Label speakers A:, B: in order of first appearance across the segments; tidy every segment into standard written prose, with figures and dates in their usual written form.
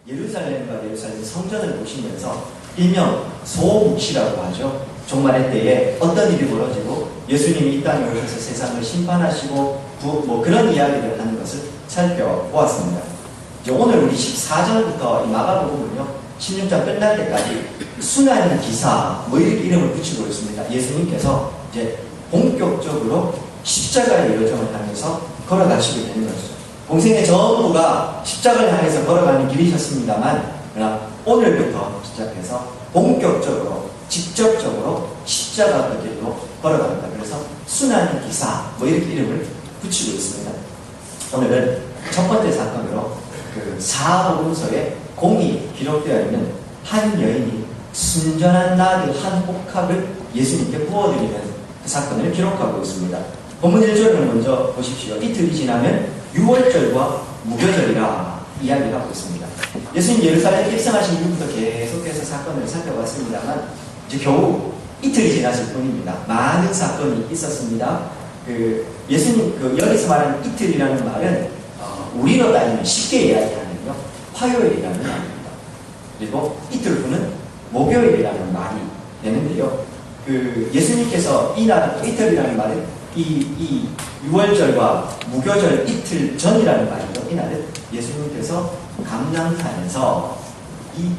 A: 예루살렘과 예루살렘 성전을 보시면서 일명 소묵시라고 하죠. 종말의 때에 어떤 일이 벌어지고 예수님이 이 땅에 오셔서 세상을 심판하시고 그런 이야기를 하는 것을 살펴보았습니다. 이제 오늘 우리 14장부터 이 마가복음은요 16장 끝날 때까지 순환 기사 이렇게 이름을 붙이고 있습니다. 예수님께서 이제 본격적으로 십자가의 여정을 하면서 걸어가시게 되는 것이죠. 공생의 전부가 십자가를 향해서 걸어가는 길이셨습니다만, 그러나 오늘부터 시작해서 본격적으로 직접적으로 십자가 그 길로 걸어갑니다. 그래서 순환 기사 이렇게 이름을 붙이고 있습니다. 오늘은 첫 번째 사건으로 그 사복음서에 공이 기록되어 있는 한 여인이 순전한 나귀 한 혹합을 예수님께 부어드리는 그 사건을 기록하고 있습니다. 본문 1절을 먼저 보십시오. 이틀이 지나면 유월절과 무교절이라 이야기하고 있습니다. 예수님 예루살렘 입성하신 이후부터 계속해서 사건을 살펴봤습니다만 이제 겨우 이틀이 지났을 뿐입니다. 많은 사건이 있었습니다. 예수님 여기서 말하는 이틀이라는 말은 우리로 따지면 쉽게 이야기하면요 화요일이라는 말입니다. 그리고 이틀 후는 목요일이라는 말이 되는데요. 예수님께서 이틀이라는 말은 이 유월절과 무교절 이틀 전이라는 말이죠. 이날은 예수님께서 감람산에서 이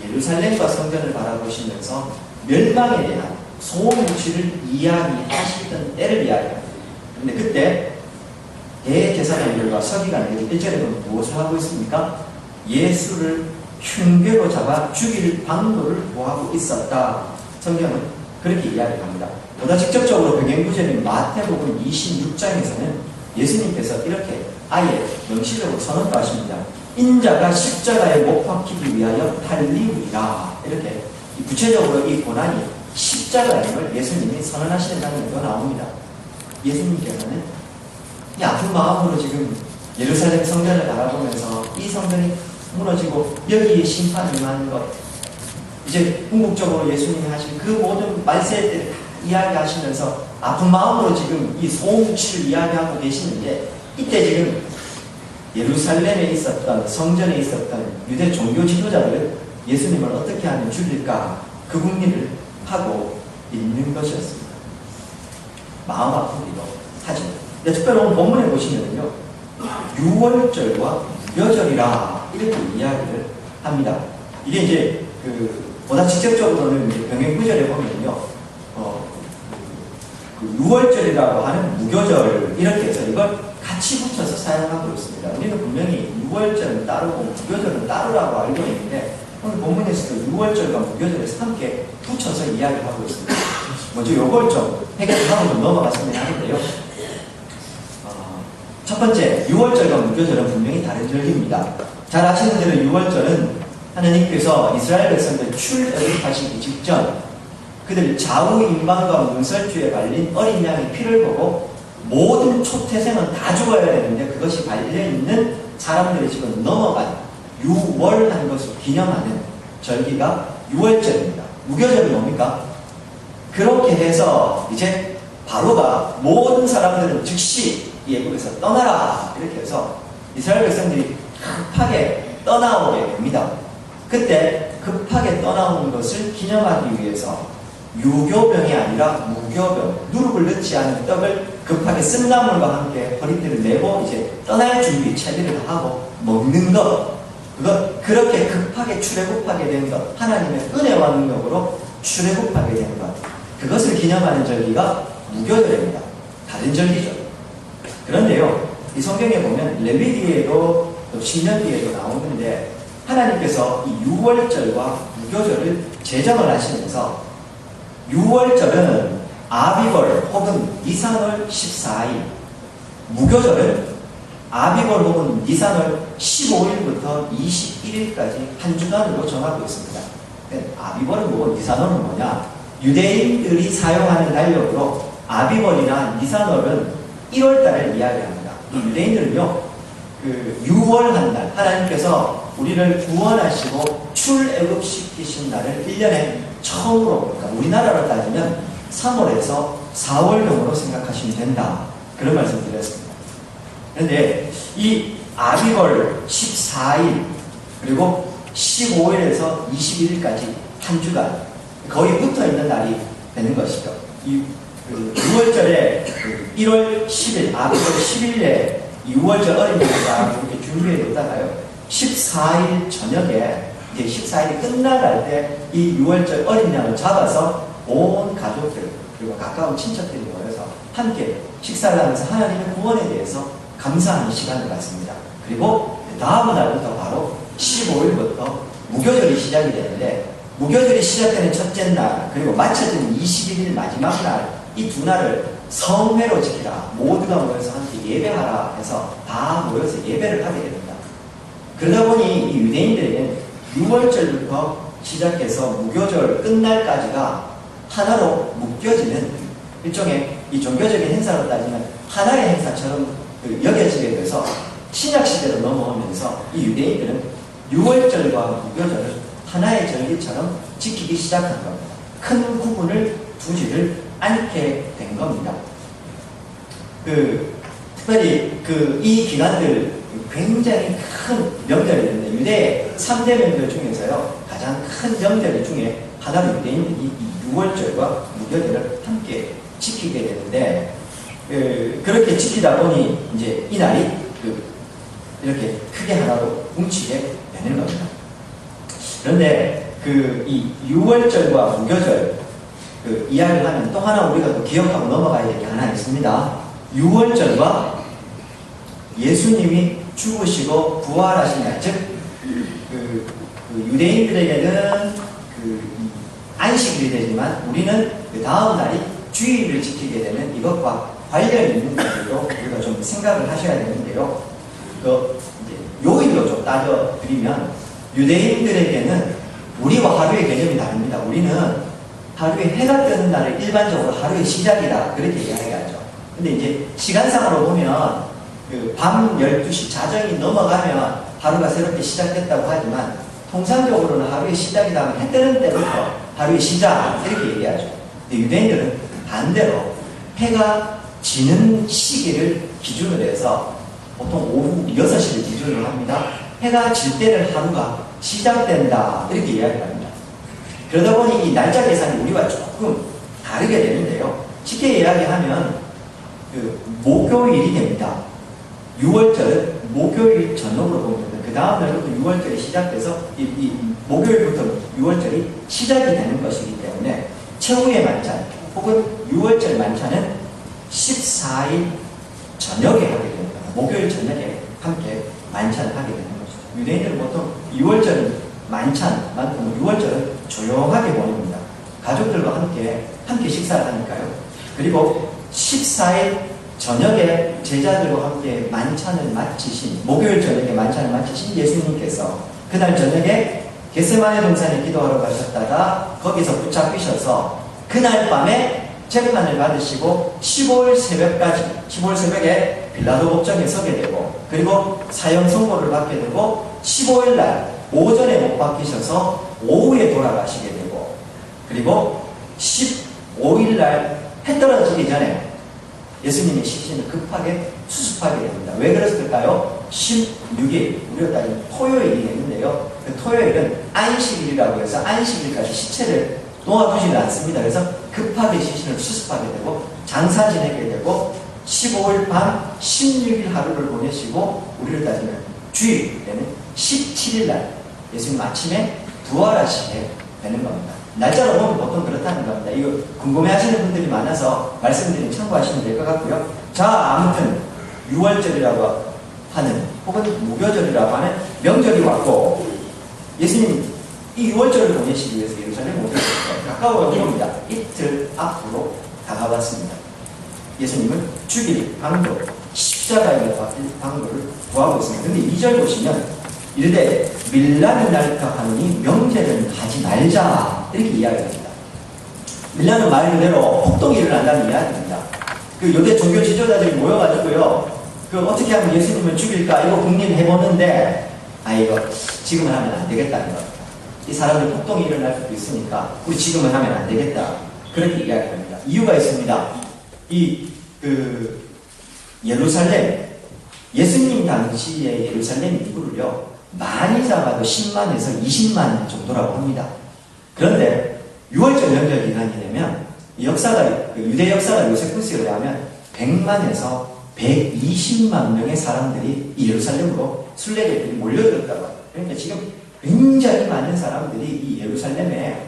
A: 예루살렘과 성전을 바라보시면서 멸망에 대한 소묵시를 이야기하시던 때를 이야기합니다. 그런데 그때 대제사장들과 서기관들이 1절에 무엇을 하고 있습니까? 예수를 흉궤로 잡아 죽일 방도를 구하고 있었다. 성경은 그렇게 이야기합니다. 보다 직접적으로 배경구절인 마태복음 26장에서는 예수님께서 이렇게 아예 명시적으로 선언도 하십니다. 인자가 십자가에 못 박히기 위하여 달리우리라. 이렇게 구체적으로 이 고난이 십자가임을 예수님이 선언하시는 장면도 나옵니다. 예수님께서는 이 아픈 마음으로 지금 예루살렘 성전을 바라보면서 이 성전이 무너지고 여기에 심판이 임하는 것, 이제 궁극적으로 예수님이 하신 그 모든 말세들을 이야기하시면서 아픈 마음으로 지금 이 소묵시를 이야기하고 계시는데, 이때 지금 예루살렘에 있었던 성전에 있었던 유대 종교 지도자들은 예수님을 어떻게 하면 죽일까 그 궁리를 하고 있는 것이었습니다. 마음 아프기도 하죠. 특별히 오늘 본문에 보시면요 유월절과 무교절이라 이렇게 이야기를 합니다. 이게 이제 보다 직접적으로는 병행 구절에 보면요 유월절이라고 하는 무교절 이렇게 해서 이걸 같이 붙여서 사용하고 있습니다. 우리는 분명히 유월절은 따르고 무교절은 따르라고 알고 있는데 오늘 본문에서도 유월절과 무교절에서 함께 붙여서 이야기하고 있습니다. 먼저 요걸 좀 해결하고 좀 넘어갔으면 하는데요. 첫 번째, 유월절과 무교절은 분명히 다른 절기입니다. 잘 아시는 대로 유월절은 하나님께서 이스라엘 백성들 출애굽하시기 직전 그들 좌우 임방과 문설주에 발린 어린 양의 피를 보고 모든 초태생은 다 죽어야 되는데 그것이 발려있는 사람들의 집은 넘어간 유월한 것을 기념하는 절기가 유월절입니다. 무교절은 뭡니까? 그렇게 해서 이제 바로가 모든 사람들은 즉시 이 애굽에서 떠나라 이렇게 해서 이스라엘 백성들이 급하게 떠나오게 됩니다. 그때 급하게 떠나온 것을 기념하기 위해서 유교병이 아니라 무교병, 누룩을 넣지 않은 떡을 급하게 쓴나물과 함께 허리띠를 내고 이제 떠날 준비 차비를 하고 먹는 것, 그렇게 급하게 출애굽하게 된 것, 하나님의 은혜와 능력으로 출애굽하게 된 것, 그것을 기념하는 절기가 무교절입니다. 다른 절기죠. 그런데요, 이 성경에 보면 레위기에도 또 신명기에도 나오는데 하나님께서 이 유월절과 무교절을 제정을 하시면서 유월절은 아비벌 혹은 니산월 14일, 무교절은 아비벌 혹은 니산월 15일부터 21일까지 한 주간으로 정하고 있습니다. 아비벌은 뭐고 니산월은 뭐냐? 유대인들이 사용하는 달력으로 아비벌이나 니산월은 1월달을 이야기합니다. 이 유대인들은요, 유월한 날, 하나님께서 우리를 구원하시고 출애굽시키신 날을 1년에 처음으로, 그러니까 우리나라로 따지면 3월에서 4월경으로 생각하시면 된다. 그런 말씀 드렸습니다. 그런데 이 아비벌 14일 그리고 15일에서 21일까지 한 주간 거의 붙어 있는 날이 되는 것이죠. 이 6월절에 1월 10일, 1월 10일에 6월절 어린이날을 이렇게 준비해 놓다가요. 14일 저녁에 이제 14일이 끝나갈 때 이 6월절 어린이날을 잡아서 온 가족들 그리고 가까운 친척들이 모여서 함께 식사를 하면서 하나님의 구원에 대해서 감사하는 시간을 갖습니다. 그리고 다음 날부터 바로 15일부터 무교절이 시작이 되는데 무교절이 시작되는 첫째 날 그리고 마쳐지는 21일 마지막 날 이 두 날을 성회로 지키라 모두가 모여서 함께 예배하라 해서 다 모여서 예배를 하게 됩니다. 그러다 보니 이 유대인들에게는 6월절부터 시작해서 무교절 끝날까지가 하나로 묶여지는 일종의 이 종교적인 행사로 따지면 하나의 행사처럼 여겨지게 돼서 신약시대로 넘어오면서 이 유대인들은 6월절과 무교절을 하나의 절기처럼 지키기 시작한 겁니다. 큰 구분을 두지를 않게 된 겁니다. 특별히 이 기간들 굉장히 큰 명절이 있는데 유대의 3대 명절 중에서요 가장 큰 명절 중에 하나로 유대인들이 이 6월절과 무교절을 함께 지키게 되는데 그렇게 지키다 보니 이제 이 날이 이렇게 크게 하나로 뭉치게 되는 겁니다. 그런데 이 6월절과 무교절 이야기를 하면 또 하나 우리가 또 기억하고 넘어가야 될 게 하나 있습니다. 6월절과 예수님이 죽으시고 부활하신 날, 즉 유대인들에게는 안식일이 되지만 우리는 그 다음 날이 주일을 지키게 되는 이것과 관련이 있는 것으로 우리가 좀 생각을 하셔야 되는데요. 이제 요일로 좀 따져드리면 유대인들에게는 우리와 하루의 개념이 다릅니다. 우리는 하루에 해가 뜨는 날을 일반적으로 하루의 시작이다 그렇게 이야기하죠. 근데 이제 시간상으로 보면 밤 12시 자정이 넘어가면 하루가 새롭게 시작됐다고 하지만 통상적으로는 하루의 시작이다 하면 해 뜨는 때부터 하루의 시작 이렇게 얘기하죠. 근데 유대인들은 반대로 해가 지는 시기를 기준으로 해서 보통 오후 6시를 기준으로 합니다. 해가 질 때를 하루가 시작된다 이렇게 이야기합니다. 그러다 보니 이 날짜 계산이 우리와 조금 다르게 되는데요. 쉽게 이야기하면 목요일이 됩니다. 6월절은 목요일 저녁으로 보면 그 다음 날부터 6월절이 시작돼서 이 목요일부터 6월절이 시작이 되는 것이기 때문에 최후의 만찬 혹은 6월절 만찬은 14일 저녁에 하게 됩니다. 목요일 저녁에 함께 만찬을 하게 되는 것이죠. 유대인들은 보통 6월절 만찬만큼 6월절은 조용하게 보냅니다. 가족들과 함께 식사를 하니까요. 그리고 14일 저녁에 제자들과 함께 만찬을 마치신 목요일 저녁에 만찬을 마치신 예수님께서 그날 저녁에 겟세마네 동산에 기도하러 가셨다가 거기서 붙잡히셔서 그날 밤에 재판을 받으시고 15일 새벽에 빌라도 법정에 서게 되고 그리고 사형 선고를 받게 되고 15일 날 오전에 못 박히셔서 오후에 돌아가시게 되고 그리고 15일 날 해 떨어지기 전에 예수님의 시신을 급하게 수습하게 됩니다. 왜 그랬을까요? 16일, 우리가 따지면 토요일이 됐는데요. 그 토요일은 안식일이라고 해서 안식일까지 시체를 놓아두지는 않습니다. 그래서 급하게 시신을 수습하게 되고 장사 지내게 되고 15일 밤 16일 하루를 보내시고 우리를 따지면 주일 되는 17일 날 예수님 아침에 부활하시게 되는 겁니다. 날짜로 보면 보통 그렇다는 겁니다. 이거 궁금해하시는 분들이 많아서 말씀드리면 참고하시면 될 것 같고요. 자, 아무튼 6월절이라고 하는 혹은 무교절이라고 하는 명절이 왔고 예수님 이 6월절을 보내시기 위해서 예루살렘에 오셨어요. 가까워 보입니다. 이틀 앞으로 다가왔습니다. 예수님은 죽일 방도, 십자가에 박힐 방도를 구하고 있습니다. 근데 2절 보시면 이르되 밀라는 날까 하느니 명제는 하지 말자 이렇게 이야기합니다. 밀라는 말 그대로 폭동이 일어난다는 이야기입니다. 그 요대 종교 지도자들이 모여가지고요. 어떻게 하면 예수님을 죽일까 이거 궁리해보는데 이거 지금은 하면 안 되겠다는 겁니다. 이 사람들 폭동이 일어날 수도 있으니까 우리 지금은 하면 안 되겠다 그렇게 이야기합니다. 이유가 있습니다. 예루살렘 예수님 당시의 예루살렘 이후를요 많이 잡아도 10만에서 20만 정도라고 합니다. 그런데 6월절 명절 기간이 되면 유대 역사가 요세푸스에 의하면 100만에서 120만 명의 사람들이 이 예루살렘으로 순례객들이 몰려들었다고 합니다. 그러니까 지금 굉장히 많은 사람들이 이 예루살렘에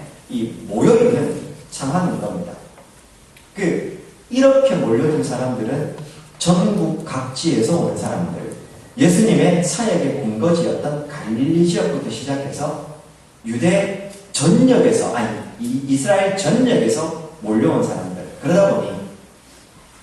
A: 모여있는 상황인 겁니다. 이렇게 몰려든 사람들은 전국 각지에서 온 사람들, 예수님의 사역의 본거지였던 갈릴리 지역부터 시작해서 유대 전역에서, 이스라엘 전역에서 몰려온 사람들. 그러다 보니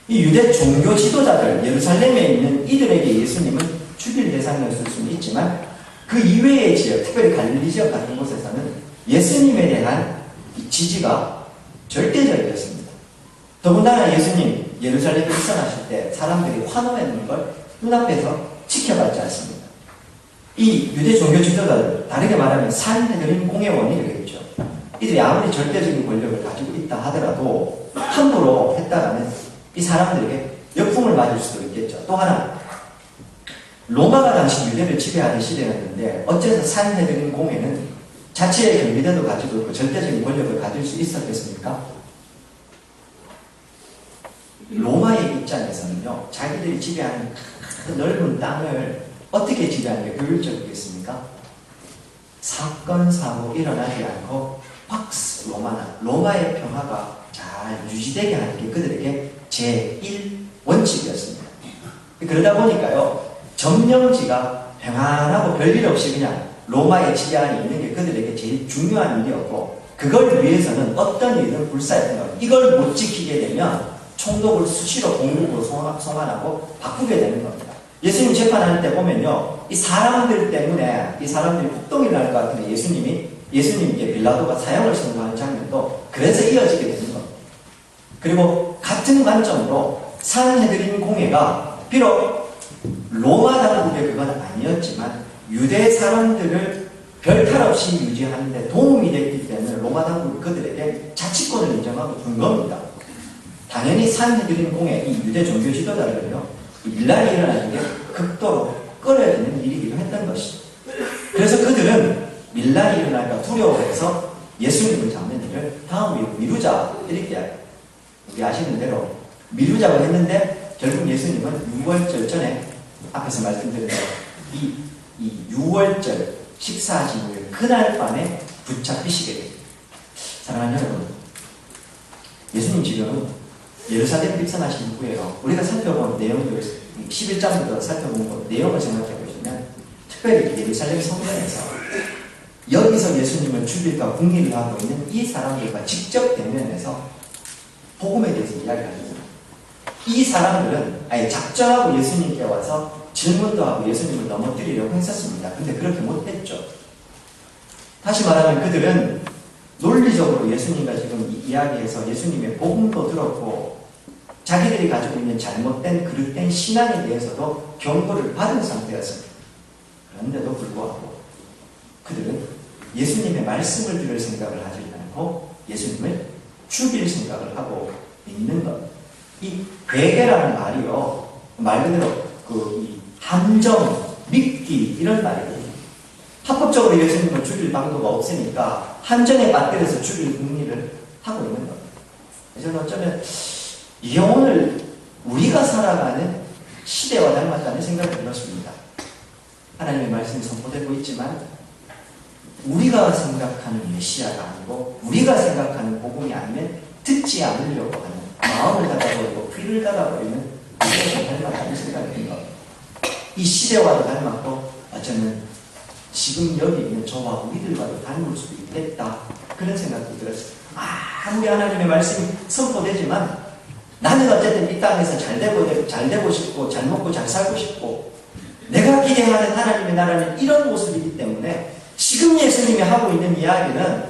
A: 이 유대 종교 지도자들, 예루살렘에 있는 이들에게 예수님은 죽일 대상이었을 수는 있지만 그 이외의 지역, 특별히 갈릴리 지역 같은 곳에서는 예수님에 대한 지지가 절대적이었습니다. 더군다나 예수님 예루살렘에 입성하실 때 사람들이 환호했는 걸 눈앞에서 지켜봤지 않습니다. 이 유대 종교 지도자들, 다르게 말하면 산헤드린 공회원이 되겠죠. 이들이 아무리 절대적인 권력을 가지고 있다 하더라도 함부로 했다가는 이 사람들에게 역풍을 맞을 수도 있겠죠. 또 하나, 로마가 당시 유대를 지배하는 시대였는데 어째서 산헤드린 공회는 자치의 경비대도 가지고 있고 절대적인 권력을 가질 수 있었겠습니까? 로마의 입장에서는요, 자기들이 지배하는 큰 넓은 땅을 어떻게 지배하는 게 효율적이겠습니까? 사건, 사고 일어나지 않고 팍스 로마의 평화가 잘 유지되게 하는 게 그들에게 제1원칙이었습니다. 그러다 보니까요, 점령지가 평안하고 별일 없이 그냥 로마의 지배 안에 있는 게 그들에게 제일 중요한 일이었고, 그걸 위해서는 어떤 일이든 불사했던 거예요. 이걸 못 지키게 되면 총독을 수시로 공국으로 소환하고 바꾸게 되는 겁니다. 예수님 재판할 때 보면요, 이 사람들 때문에 이 사람들이 폭동이 날 것 같은데 예수님께 빌라도가 사형을 선고하는 장면도 그래서 이어지게 되는 겁니다. 그리고 같은 관점으로 산헤드린 공회가 비록 로마 당국의 그건 아니었지만 유대 사람들을 별탈 없이 유지하는 데 도움이 됐기 때문에 로마 당국이 그들에게 자치권을 인정하고 준 겁니다. 당연히 산헤드린 공회, 이 유대 종교 지도자들은요, 밀란이 일어나는 게 극도로 꺼려지는 일이기도 했던 것이죠. 그래서 그들은 밀란이 일어날까 두려워해서 예수님을 잡는 일을 다음으로 미루자, 이렇게 우리 아시는 대로 미루자고 했는데 결국 예수님은 6월절 전에 앞에서 말씀드린 대로 이 6월절 식사지물 그날 밤에 붙잡히시게 됩니다. 사랑하는 여러분, 예수님 지금 예루살렘 입성하신 후에요, 우리가 살펴본 내용들 11장부터 살펴본 내용을 생각해 보시면 특별히 예루살렘 성전에서 여기서 예수님을 죽일까 궁리를 하고 있는 이 사람들과 직접 대면해서 복음에 대해서 이야기합니다. 이 사람들은 아예 작정하고 예수님께 와서 질문도 하고 예수님을 넘어뜨리려고 했었습니다. 근데 그렇게 못했죠. 다시 말하면 그들은 논리적으로 예수님과 지금 이야기해서 예수님의 복음도 들었고 자기들이 가지고 있는 잘못된 그릇된 신앙에 대해서도 경고를 받은 상태였습니다. 그런데도 불구하고 그들은 예수님의 말씀을 들을 생각을 하지 않고 예수님을 죽일 생각을 하고 있는 겁니다. 이 괴계라는 말이요, 말 그대로 이 함정, 믿기 이런 말이거든요. 합법적으로 예수님을 죽일 방도가 없으니까 함정에 빠뜨려서 죽일 궁리를 하고 있는 겁니다. 저는 어쩌면 이게 오늘 우리가 살아가는 시대와 닮았다는 생각이 들었습니다. 하나님의 말씀이 선포되고 있지만 우리가 생각하는 메시아가 아니고 우리가 생각하는 복음이 아니면 듣지 않으려고 하는 마음을 닫아버리고 귀를 닫아버리는 이것이 닮았다는 생각이 듭니다. 이 시대와도 닮았고 어쩌면 지금 여기 있는 저와 우리들과도 닮을 수도 있겠다, 그런 생각도 들었어요. 아무리 하나님의 말씀이 선포되지만 나는 어쨌든 이 땅에서 잘 되고 싶고 잘 먹고 잘 살고 싶고 내가 기대하는 하나님의 나라는 이런 모습이기 때문에 지금 예수님이 하고 있는 이야기는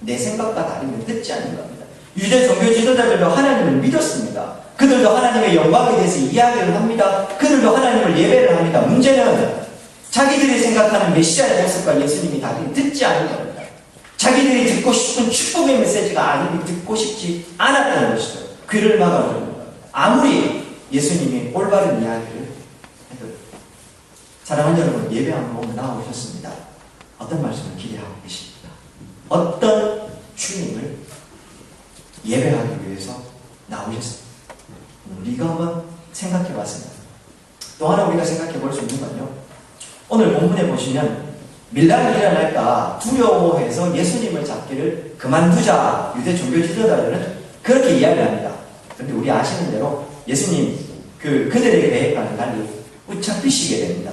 A: 내 생각과 다르면 듣지 않는 겁니다. 유대 종교 지도자들도 하나님을 믿었습니다. 그들도 하나님의 영광에 대해서 이야기를 합니다. 그들도 하나님을 예배를 합니다. 문제는 자기들이 생각하는 메시아의 모습과 예수님이 다르게 듣지 않은 겁니다. 자기들이 듣고 싶은 축복의 메시지가 아니니 듣고 싶지 않았다는 것이죠. 귀를 막아버리는 겁니다. 아무리 예수님이 올바른 이야기를 해도. 사랑하는 여러분, 예배 한번 나오셨습니다. 어떤 말씀을 기대하고 계십니까? 어떤 주님을 예배하기 위해서 나오셨습니다. 우리가 한번 생각해 봤습니다. 또 하나 우리가 생각해 볼 수 있는 건요, 오늘 본문에 보시면 밀란이 일어날까 두려워해서 예수님을 잡기를 그만두자 유대 종교 지도자들은 그렇게 이야기합니다. 그런데 우리 아시는 대로 예수님 그들의 계획과는 달리 웃잡히시게 됩니다.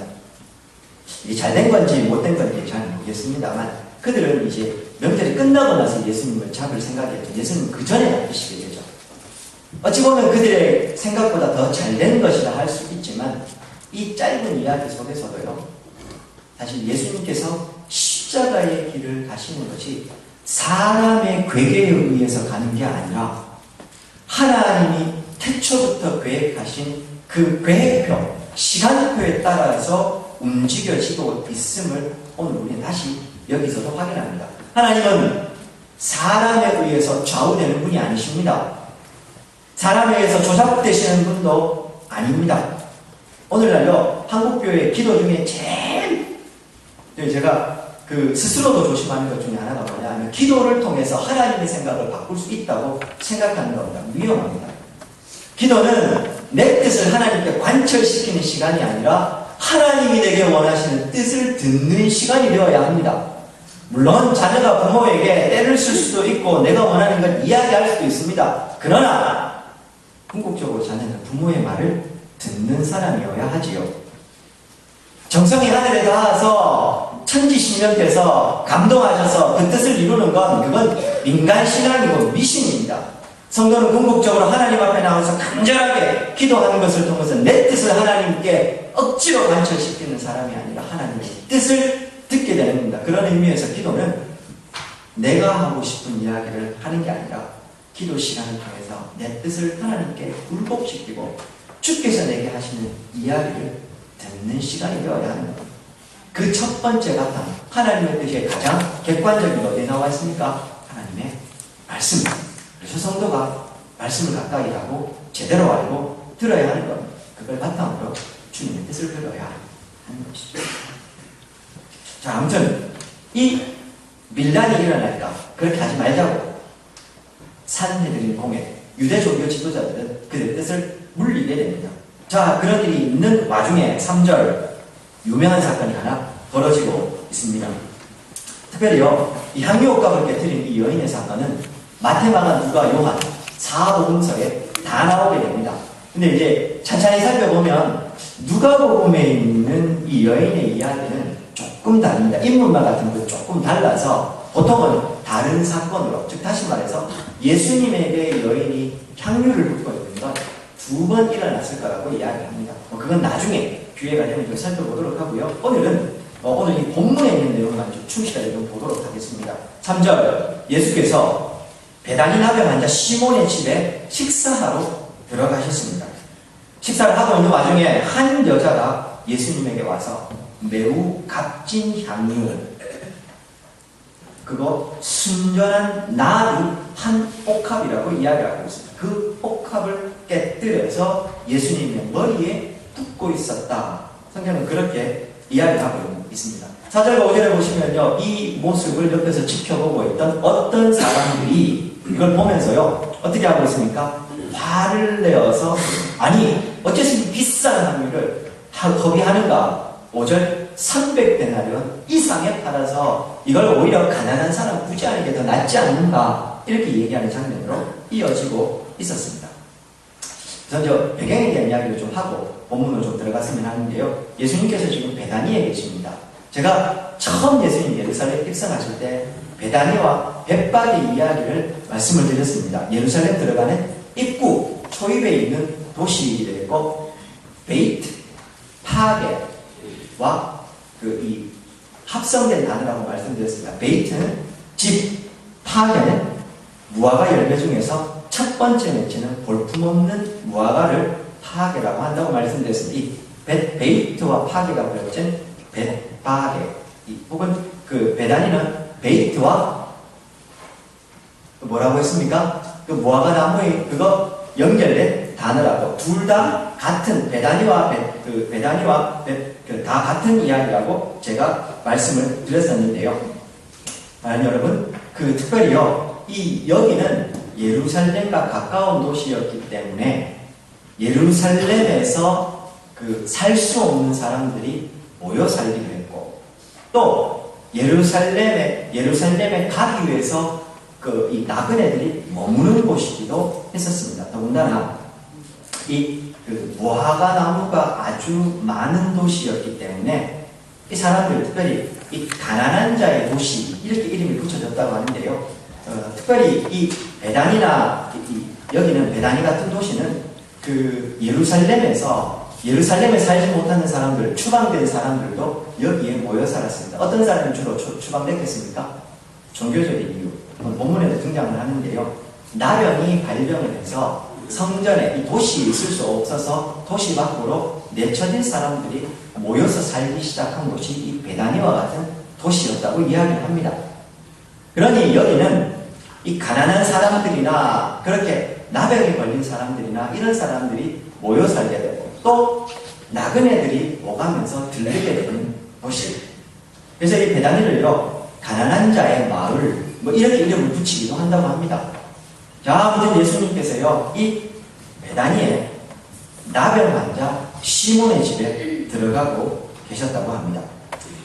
A: 이게 잘된 건지 못된 건지 잘 모르겠습니다만 그들은 이제 명절이 끝나고 나서 예수님을 잡을 생각이었죠. 예수님 그 전에 잡히시게 되죠. 어찌 보면 그들의 생각보다 더 잘된 것이라 할 수 있지만 이 짧은 이야기 속에서도요, 사실 예수님께서 십자가의 길을 가시는 것이 사람의 괴계에 의해서 가는 게 아니라 하나님이 태초부터 계획하신 그 계획표, 시간표에 따라서 움직여지고 있음을 오늘 우리는 다시 여기서도 확인합니다. 하나님은 사람에 의해서 좌우되는 분이 아니십니다. 사람에 의해서 조작되시는 분도 아닙니다. 오늘날요, 한국교회 기도 중에 제일 제가 스스로도 조심하는 것 중에 하나가 뭐냐면 기도를 통해서 하나님의 생각을 바꿀 수 있다고 생각하는 겁니다. 위험합니다. 기도는 내 뜻을 하나님께 관철시키는 시간이 아니라 하나님이 내게 원하시는 뜻을 듣는 시간이 되어야 합니다. 물론 자녀가 부모에게 때를 쓸 수도 있고 내가 원하는 걸 이야기할 수도 있습니다. 그러나 궁극적으로 자녀는 부모의 말을 듣는 사람이어야 하지요. 정성이 하늘에 닿아서 천지신명께서 감동하셔서 그 뜻을 이루는 건 그건 인간 신앙이고 미신입니다. 성도는 궁극적으로 하나님 앞에 나와서 간절하게 기도하는 것을 통해서 내 뜻을 하나님께 억지로 관철시키는 사람이 아니라 하나님의 뜻을 듣게 되는 겁니다. 그런 의미에서 기도는 내가 하고 싶은 이야기를 하는 게 아니라 기도 시간을 통해서 내 뜻을 하나님께 굴복시키고 주께서 내게 하시는 이야기를 듣는 시간이 되어야 하는 겁니다. 그 첫 번째 바탕, 하나님의 뜻이 가장 객관적인 어디에 나와 있습니까? 하나님의 말씀. 그래서 성도가 말씀을 가까이 하고 제대로 알고 들어야 하는 겁니다. 그걸 바탕으로 주님의 뜻을 들어야 하는 것이죠. 자, 아무튼 이 밀란이 일어날까 그렇게 하지 말자고 산헤드린 공회, 유대 종교 지도자들은 그들의 뜻을 물리게 됩니다. 자, 그런 일이 있는 와중에 3절 유명한 사건이 하나 벌어지고 있습니다. 특별히요, 이 향유옥값을 깨뜨린 이 여인의 사건은 마태마가 누가 요한 4복음서에 다 나오게 됩니다. 근데 이제 찬찬히 살펴보면 누가복음에 있는 이 여인의 이야기는 조금 다릅니다. 인물만 같은 거 조금 달라서 보통은 다른 사건으로, 즉 다시 말해서 예수님에게 여인이 향유를 붓고 있는 건 2번 일어났을 거라고 이야기합니다. 그건 나중에 기회가 되면 좀 살펴보도록 하고요. 오늘 이 본문에 있는 내용만 좀 충실하게 좀 보도록 하겠습니다. 3절, 예수께서 베다니 나병 환자 시몬의 집에 식사하러 들어가셨습니다. 식사를 하고 있는 와중에 한 여자가 예수님에게 와서 매우 값진 향유, 그거 순전한 나루 한 옥합이라고 이야기하고 있습니다. 그 옥합을 깨뜨려서 예수님의 머리에 붓고 있었다. 성경은 그렇게 이야기하고 있습니다. 4절과 5절에 보시면요, 이 모습을 옆에서 지켜보고 있던 어떤 사람들이 이걸 보면서요, 어떻게 하고 있습니까? 화를 내어서, 아니 어째서 이 비싼 향유를 허비하는가? 5절 300데나리온 이상에 팔아서 이걸 오히려 가난한 사람 부자하는 게 더 낫지 않는가? 이렇게 얘기하는 장면으로 이어지고 있었습니다. 저는 배경에 대한 이야기를 좀 하고 본문으로 좀 들어갔으면 하는데요, 예수님께서 지금 베다니에 계십니다. 제가 처음 예수님 예루살렘 입성하실 때 베다니와 벳박의 이야기를 말씀을 드렸습니다. 예루살렘 들어가는 입구 초입에 있는 도시이고 베이트, 파게와 이 합성된 단어라고 말씀드렸습니다. 베이트는 집, 파게는 무화과 열매 중에서 첫 번째 맺히는 볼품없는 무화과를 파게라고 한다고 말씀드렸습니다. 이 베이트와 파게가 벌어진 벳바게, 혹은 베다니는 베이트와 뭐라고 했습니까? 그 무화과 나무에 그거 연결된 단어라고, 둘 다 같은 베다니와 다 같은 이야기라고 제가 말씀을 드렸었는데요. 여러분, 특별히요, 여기는 예루살렘과 가까운 도시였기 때문에 예루살렘에서 살 수 없는 사람들이 모여 살기도 했고, 또 예루살렘에 가기 위해서 이 나그네들이 머무는 곳이기도 했었습니다. 더군다나 무화과 나무가 아주 많은 도시였기 때문에 이 사람들, 특별히 이 가난한 자의 도시, 이렇게 이름이 붙여졌다고 하는데요. 특별히 이 베단이나 여기는 베단이 같은 도시는 예루살렘에 살지 못하는 사람들, 추방된 사람들도 여기에 모여 살았습니다. 어떤 사람이 주로 추방됐겠습니까? 종교적인 이유. 본문에도 등장을 하는데요. 나병이 발병을 해서 성전에, 이 도시에 있을 수 없어서 도시 밖으로 내쳐진 사람들이 모여서 살기 시작한 곳이 이 베다니와 같은 도시였다고 이야기를 합니다. 그러니 여기는 이 가난한 사람들이나 그렇게 나병에 걸린 사람들이나 이런 사람들이 모여 살게 되고, 또 나그네들이 오가면서 들르게 되는 도시. 그래서 이 베다니를요, 가난한 자의 마을, 이렇게 이름을 붙이기도 한다고 합니다. 자, 아무튼 예수님께서요, 이 베다니에 나병 환자 시몬의 집에 들어가고 계셨다고 합니다.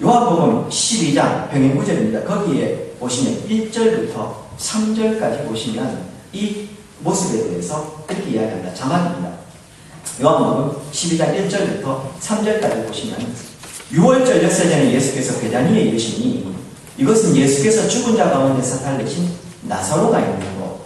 A: 요한복음 12장 병행 구절입니다. 거기에 보시면 1절부터 3절까지 보시면 이 모습에 대해서 이렇게 이야기합니다. 자막입니다. 요한복음 12장 1절부터 3절까지 보시면 6월절 역사전에 예수께서 베다니에 이르시니 이것은 예수께서 죽은 자 가운데서 살리신 나사로가 있는 곳.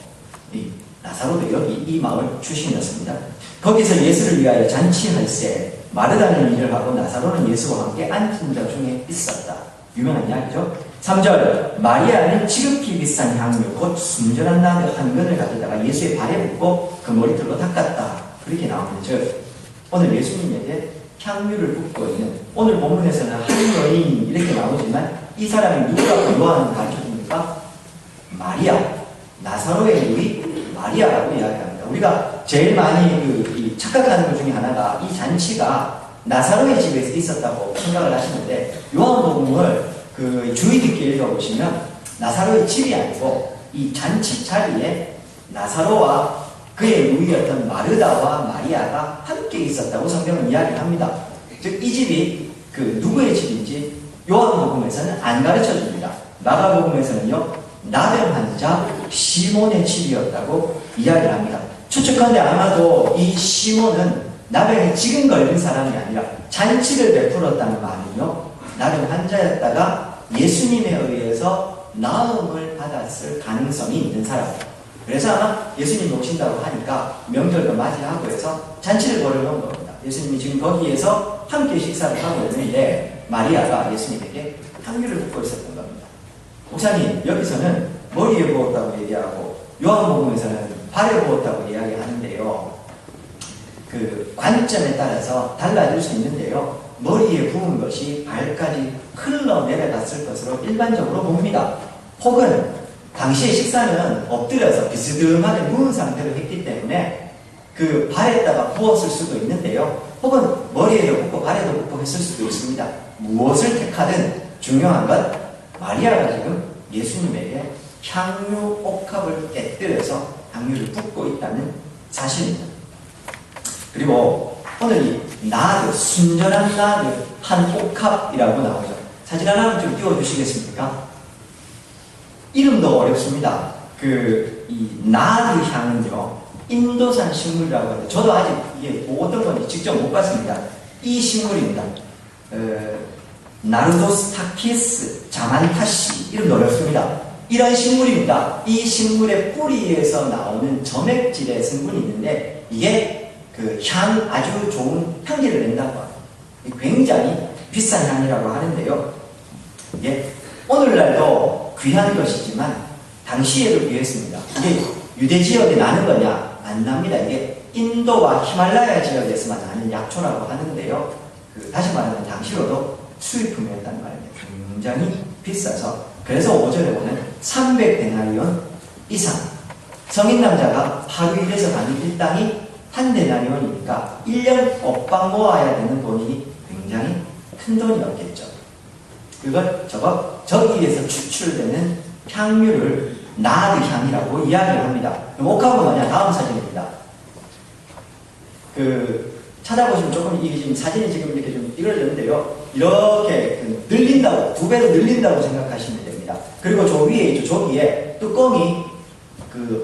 A: 나사로도 여기 이 마을 출신이었습니다. 거기서 예수를 위하여 잔치할세 마르다는 일을 하고 나사로는 예수와 함께 앉은 자 중에 있었다. 유명한 이야기죠. 3절 마리아는 지극히 비싼 향유 곧 순전한 나무 한 근을 가져다가 예수의 발에 붓고 그 머리털로 닦았다. 그렇게 나옵니다. 즉 오늘 예수님에게 향유를 붓고 있는, 오늘 본문에서는 한 여인 이렇게 나오지만 이 사람이 누구라고 요한은 가르쳐줍니까? 마리아, 나사로의 누이 마리아라고 이야기합니다. 우리가 제일 많이 착각하는 것 중에 하나가 이 잔치가 나사로의 집에서 있었다고 생각을 하시는데, 요한복음을 주의 깊게 읽어보시면 나사로의 집이 아니고 이 잔치 자리에 나사로와 그의 누이였던 마르다와 마리아가 함께 있었다고 성경은 이야기합니다. 즉 이 집이 누구의 집인지 요한복음에서는 안 가르쳐줍니다. 마가복음에서는요, 나병 환자 시몬의 집이었다고 이야기를 합니다. 추측컨대 아마도 이 시몬은 나병에 지금 걸린 사람이 아니라 잔치를 베풀었다는 말은요, 나병 환자였다가 예수님에 의해서 나음을 받았을 가능성이 있는 사람. 그래서 아마 예수님이 오신다고 하니까 명절도 맞이하고 해서 잔치를 벌여놓은 겁니다. 예수님이 지금 거기에서 함께 식사를 하고 있는데 마리아가 예수님에게 향유를 붓고 있었던 겁니다. 목사님, 여기서는 머리에 부었다고 얘기하고 요한복음에서는 발에 부었다고 이야기하는데요. 관점에 따라서 달라질 수 있는데요. 머리에 부은 것이 발까지 흘러내려갔을 것으로 일반적으로 봅니다. 혹은 당시의 식사는 엎드려서 비스듬하게 누운 상태로 했기 때문에 발에다가 부었을 수도 있는데요. 혹은 머리에도 붓고 발에도 붓고 했을 수도 있습니다. 무엇을 택하든 중요한 건 마리아가 지금 예수님에게 향유 옥합을 깨뜨려서 향유를 붓고 있다는 사실입니다. 그리고 오늘 이 나드, 순전한 나드 한 옥합이라고 나오죠. 사진 하나만 좀 띄워주시겠습니까? 이름도 어렵습니다. 이 나드 향은요, 인도산 식물이라고 하는데, 저도 아직 이게 어떤 건지 직접 못 봤습니다. 이 식물입니다. 나르도스타키스 자만타시, 이름도 어렵습니다. 이런 식물입니다. 이 식물의 뿌리에서 나오는 점액질의 성분이 있는데, 이게 아주 좋은 향기를 낸다고 합니다. 굉장히 비싼 향이라고 하는데요. 이게 오늘날도 귀한 것이지만 당시에도 귀했습니다. 이게 유대 지역에 나는 거냐? 안 납니다. 이게 인도와 히말라야 지역에서만 나는 약초라고 하는데요. 다시 말하면 당시로도 수입품이었다는 말입니다. 굉장히 비싸서, 그래서 5절에 보면 300데나리온 이상, 성인 남자가 하루 일해서 가는 일당이 한 데나리온이니까 1년 옷방 모아야 되는 돈이 굉장히 큰 돈이었겠죠. 그걸 저기에서 추출되는 향유를 나드 향이라고 이야기를 합니다. 옥합은 뭐냐? 다음 사진입니다. 찾아보시면 조금 이게 지금 사진이 지금 이렇게 좀 삐그러졌는데요. 이렇게 늘린다고, 2배로 늘린다고 생각하시면 됩니다. 그리고 저 위에 있죠. 저기에 뚜껑이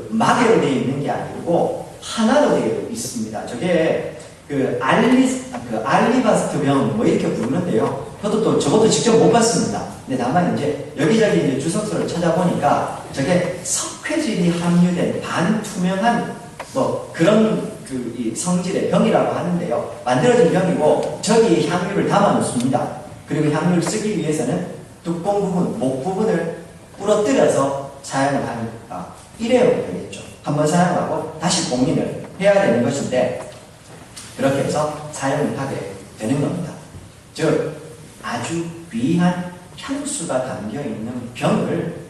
A: 마개로 되어 있는 게 아니고 하나로 되어 있습니다. 저게 알리바스트 병 뭐 이렇게 부르는데요. 저것도 직접 못 봤습니다. 근데 다만 이제 여기저기 이제 주석서를 찾아보니까 저게 석회질이 함유된 반투명한 뭐 그런 이 성질의 병이라고 하는데요. 만들어진 병이고 저기에 향유를 담아 놓습니다. 그리고 향유를 쓰기 위해서는 뚜껑 부분, 목 부분을 부러뜨려서 사용을 하니까 일회용이 되겠죠. 한번 사용하고 다시 봉인을 해야 되는 것인데 그렇게 해서 사용을 하게 되는 겁니다. 즉 아주 귀한 향수가 담겨있는 병을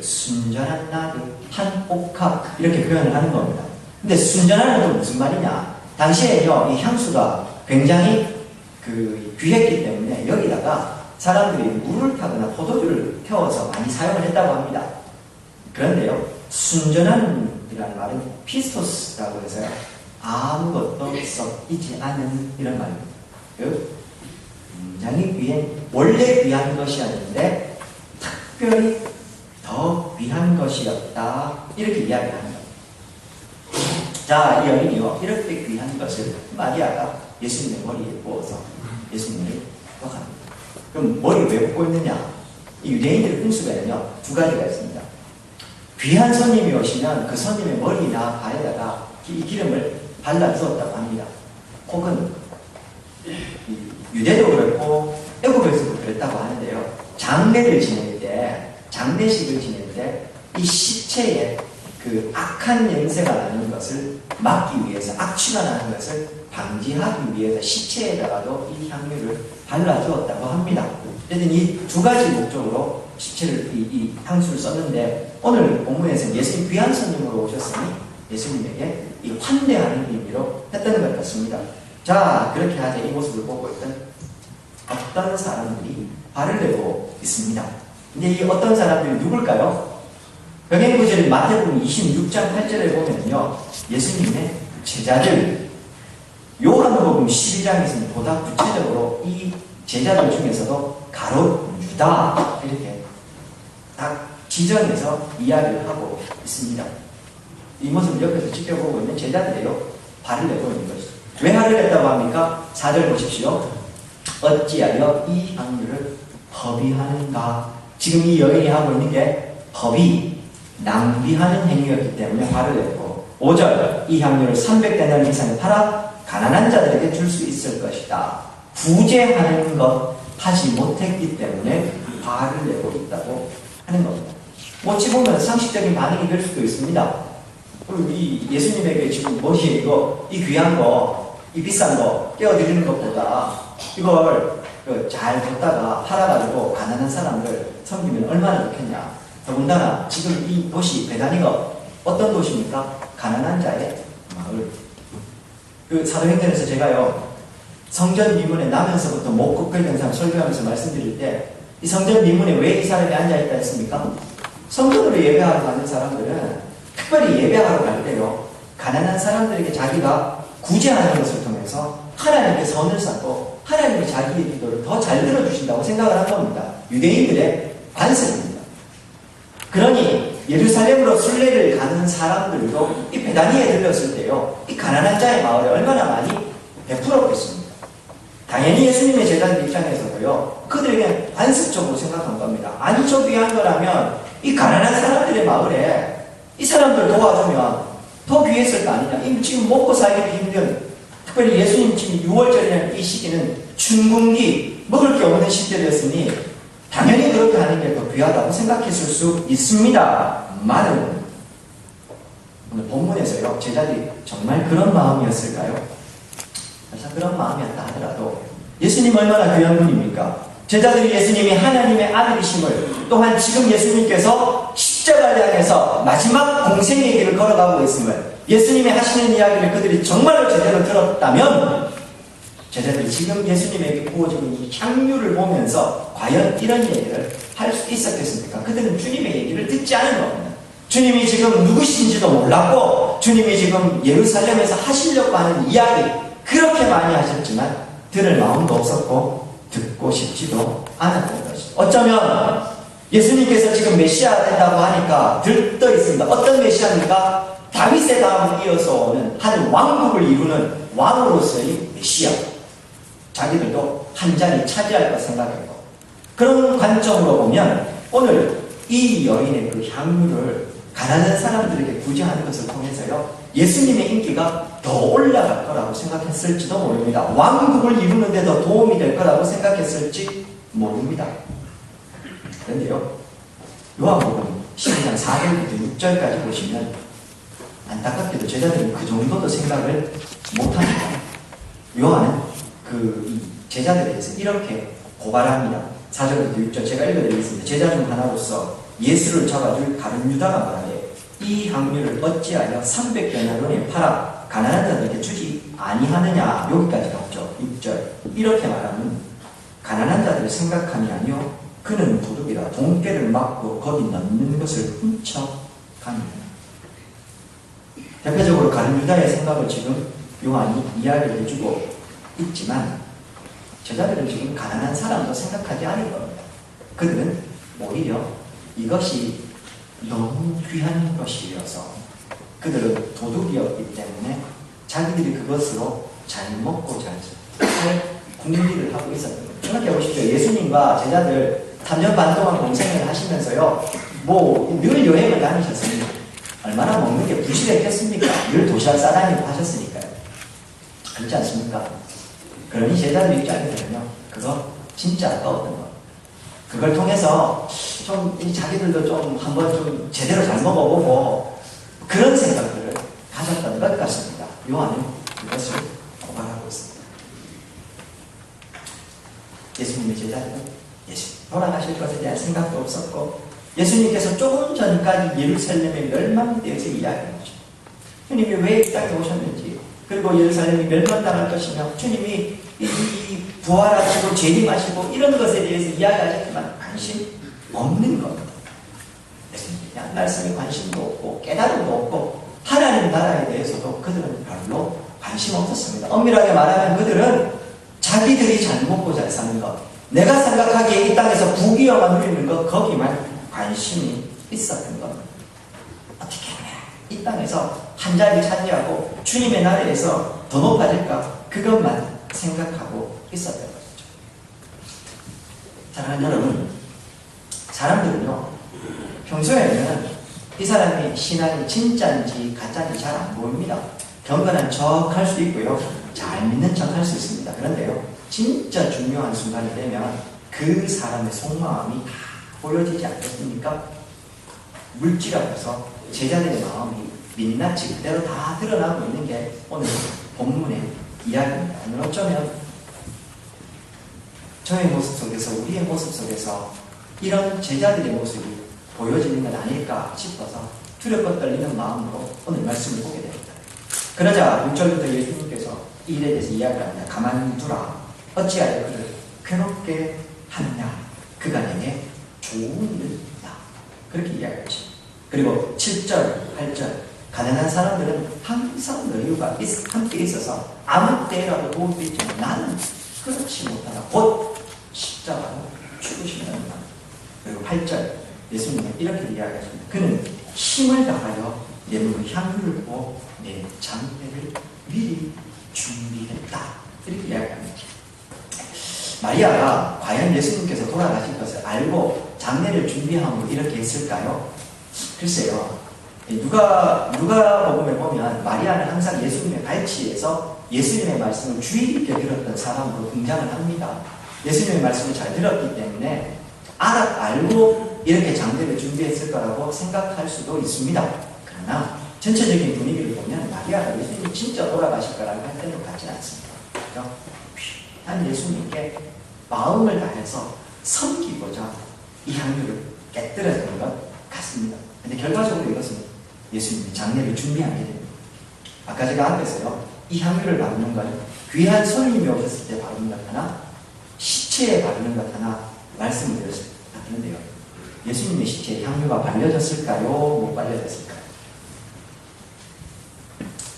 A: 순전한 나드, 한 옥합 이렇게 표현을 하는 겁니다. 근데 순전한 건 무슨 말이냐? 당시에요, 이 향수가 굉장히 귀했기 때문에 여기다가 사람들이 물을 타거나 포도주를 태워서 많이 사용을 했다고 합니다. 그런데요, 순전한이라는 말은 피스토스라고 해서요, 아무것도 섞이지 않은 이런 말입니다. 굉장히 원래 귀한 것이었는데 특별히 더 귀한 것이었다 이렇게 이야기합니다. 자, 이 여인이요, 이렇게 귀한 것을 마리아가 예수님의 머리에 부어서 예수님을 먹합니다. 그럼 머리 왜 붓고 있느냐? 이 유대인들의 풍습에는요, 2가지가 있습니다. 귀한 손님이 오시면 그 손님의 머리나 발에다가 이 기름을 발라주었다고 합니다. 혹은 유대도 그렇고 애국에서도 그랬다고 하는데요. 장례를 지낼 때, 장례식을 지낼 때 이 시체에 악한 냄새가 나는 것을 막기 위해서, 악취가 나는 것을 방지하기 위해서 시체에다가도 이 향유를 발라주었다고 합니다. 어쨌든 이 2가지 목적으로 시체를, 이 향수를 썼는데 오늘 본문에서는 예수님 귀한 손님으로 오셨으니 예수님에게 이 환대하는 의미로 했다는 것 같습니다. 자, 그렇게 하자 이 모습을 보고 있던 어떤 사람들이 발을 내고 있습니다. 근데 이 어떤 사람들이 누굴까요? 병행구절 마태복음 26장 8절에 보면요, 예수님의 제자들, 요한복음 12장에서는 보다 구체적으로 이 제자들 중에서도 가롯 유다 이렇게 딱 지정해서 이야기를 하고 있습니다. 이 모습을 옆에서 지켜보고 있는 제자들이요, 발을 내고 있는 것이죠. 왜 발을 냈다고 합니까? 4절 보십시오. 어찌하여 이 향유를 허비하는가? 지금 이 여인이 하고 있는 게 허비, 낭비하는 행위였기 때문에 화를 냈고, 5절 이 향유를 300데나리 이상에 팔아 가난한 자들에게 줄 수 있을 것이다. 부재하는 것 하지 못했기 때문에 화를 내고 있다고 하는 겁니다. 어찌 보면 상식적인 반응이 될 수도 있습니다. 이 예수님에게 지금 머리에 이 귀한 거, 이 비싼 거 떼어드리는 것보다 이걸 잘 뒀다가 팔아가지고 가난한 사람들 섬기면 얼마나 좋겠냐. 더군다나 지금 이 도시 베다니가 어떤 도시입니까? 가난한 자의 마을. 사도행전에서 제가요, 성전 미문에 나면서부터 못 걷게 사람 설교하면서 말씀드릴 때 이 성전 미문에 왜 이 사람이 앉아있다 했습니까? 성전으로 예배하러 가는 사람들은 특별히 예배하러 갈 때요, 가난한 사람들에게 자기가 구제하는 것을 통해서 하나님께 선을 쌓고 하나님이 자기의 기도를 더 잘 들어주신다고 생각을 한 겁니다. 유대인들의 관습입니다. 그러니 예루살렘으로 순례를 가는 사람들도 이 베다니에 들렸을 때요, 이 가난한 자의 마을에 얼마나 많이 베풀었겠습니까? 당연히 예수님의 제자들 입장에서도요, 그들에게 관습적으로 생각한 겁니다. 아니, 저 귀한 거라면 이 가난한 사람들의 마을에 이 사람들 도와주면 더 귀했을 거 아니냐. 지금 먹고 살기 힘든, 특별히 예수님 지금 6월절이라는 이 시기는 춘궁기, 먹을 게 없는 시절이었으니 당연히 그렇게 하는 게 더 귀하다고 생각했을 수 있습니다만은 오늘 본문에서요, 제자들이 정말 그런 마음이었을까요? 그래서 그런 마음이었다 하더라도 예수님 얼마나 귀한 분입니까? 제자들이 예수님이 하나님의 아들이심을, 또한 지금 예수님께서 십자가를 향해서 마지막 공생의 길을 걸어가고 있음을, 예수님이 하시는 이야기를 그들이 정말로 제대로 들었다면 제자들이 지금 예수님에게 부어지는 이 향유를 보면서 과연 이런 얘기를 할 수 있었겠습니까? 그들은 주님의 얘기를 듣지 않은 겁니다. 주님이 지금 누구신지도 몰랐고 주님이 지금 예루살렘에서 하시려고 하는 이야기 그렇게 많이 하셨지만 들을 마음도 없었고 듣고 싶지도 않았던 것이죠. 어쩌면 예수님께서 지금 메시아 된다고 하니까 들떠 있습니다. 어떤 메시아입니까? 다윗의 다음을 이어서 오는 한 왕국을 이루는 왕으로서의 메시아. 자기들도 한 자리 차지할 것 생각했고 그런 관점으로 보면 오늘 이 여인의 그 향유를 가난한 사람들에게 구제하는 것을 통해서요 예수님의 인기가 더 올라갈 거라고 생각했을지도 모릅니다. 왕국을 이루는 데 더 도움이 될 거라고 생각했을지 모릅니다. 그런데요 요한복음 12장 4절부터 6절까지 보시면 안타깝게도 제자들은 그 정도도 생각을 못합니다. 요한은 그 제자들에 대해서 이렇게 고발합니다. 4절부터 6절 제가 읽어드리겠습니다. 제자 중 하나로서 예수를 잡아줄 다른 유다가 말하되 이 향유를 어찌하여 300데나리온에 팔아 가난한 자들에게 주지 아니하느냐. 여기까지 갔죠. 6절 이렇게 말하면 가난한 자들을 생각함이 아니요 그는 도둑이라 돈깨를 맞고 거기 넣는 것을 훔쳐갑니다. 대표적으로 다른 유다의 생각을 지금 요한이 이야기를 해주고 있지만 제자들은 지금 가난한 사람도 생각하지 않을 겁니다. 그들은 오히려 이것이 너무 귀한 것이어서 그들은 도둑이었기 때문에 자기들이 그것으로 잘 먹고 잘 궁리를 하고 있었던 거예요. 생각해 보십시오. 예수님과 제자들 3년 반 동안 공생을 하시면서요 늘 여행을 다니셨습니다. 얼마나 먹는 게 부실했겠습니까? 늘 도시락 싸다니고 하셨으니까요. 그렇지 않습니까? 그러니 제자들 입장에서는요 그거 진짜 아까웠던 거. 그걸 통해서 좀 자기들도 좀 한번 좀 제대로 잘 먹어보고 그런 생각들을 가졌던 것 같습니다. 요한은 그것을 고발하고 있습니다. 예수님의 제자들은 예수님 돌아가실 것에 대한 생각도 없었고 예수님께서 조금 전까지 예루살렘의 멸망에 대해서 이야기하죠. 주님이 왜 이 땅에 오셨는지 그리고 예루살렘이 멸망당할 것이며 주님이 이 부활하시고 재림하시고 이런 것에 대해서 이야기하셨지만 관심 없는 겁니다. 예수님의 말씀에 관심도 없고 깨달음도 없고 하나님 나라에 대해서도 그들은 별로 관심 없었습니다. 엄밀하게 말하면 그들은 자기들이 잘 먹고 잘 사는 것 내가 생각하기에 이 땅에서 부귀영화 누리는 것 거기만 관심이 있었던 겁니다. 어떻게 하면 이 땅에서 한 자리 차지하고 주님의 나라에서 더 높아질까 그것만 생각하고 있었던 것이죠. 사랑하는 여러분, 사람들은요 평소에는 이 사람이 신앙이 진짜인지 가짜인지 잘 안 보입니다. 경건한 척 할 수 있고요 잘 믿는 척 할 수 있습니다. 그런데요 진짜 중요한 순간이 되면 그 사람의 속마음이 다 보여지지 않겠습니까? 물질 앞에서 제자들의 마음이 민낯이 그대로 다 드러나고 있는 게 오늘 본문의 이야기입니다. 오늘 어쩌면 저의 모습 속에서 우리의 모습 속에서 이런 제자들의 모습이 보여지는 건 아닐까 싶어서 두렵고 떨리는 마음으로 오늘 말씀을 보게 됩니다. 그러자 6절부터 예수님께서 이 일에 대해서 이야기합니다. 가만히 두라. 어찌하여 그를 괴롭게 하느냐. 그가 내게 좋은 일을 했다. 그렇게 이야기하죠. 그리고 7절, 8절 가난한 사람들은 항상 여유가 함께 있어서 아무 때라도 도울 수 있지만 나는 그렇지 못하다. 곧 십자가로 죽으신다는 말. 그리고 8절 예수님은 이렇게 이야기하십니다. 그는 힘을 다하여 내 몸을 향유를 부어 내 장례를 미리 준비했다. 이렇게 이야기합니다. 마리아가 과연 예수님께서 돌아가실 것을 알고 장례를 준비함으로 이렇게 했을까요? 글쎄요. 누가복음에 보면 마리아는 항상 예수님의 발치에서 예수님의 말씀을 주의 깊게 들었던 사람으로 등장을 합니다. 예수님의 말씀을 잘 들었기 때문에 알고 이렇게 장례를 준비했을 거라고 생각할 수도 있습니다. 그러나 전체적인 분위기를 보면 마리아가 예수님이 진짜 돌아가실 거라고 할 때는 같지 않습니다. 그렇죠? 한 예수님께 마음을 다해서 섬기고자 이 향유를 깨뜨려주는 것 같습니다. 근데 결과적으로 이것은 예수님이 장례를 준비하게 됩니다. 아까 제가 앞에서요, 이 향유를 받는 건 귀한 손님이 오셨을 때 바르는 것 하나, 시체에 바르는 것 하나 말씀을 드렸을 것 같은데요. 예수님의 시체에 향유가 발려졌을까요? 못 발려졌을까요?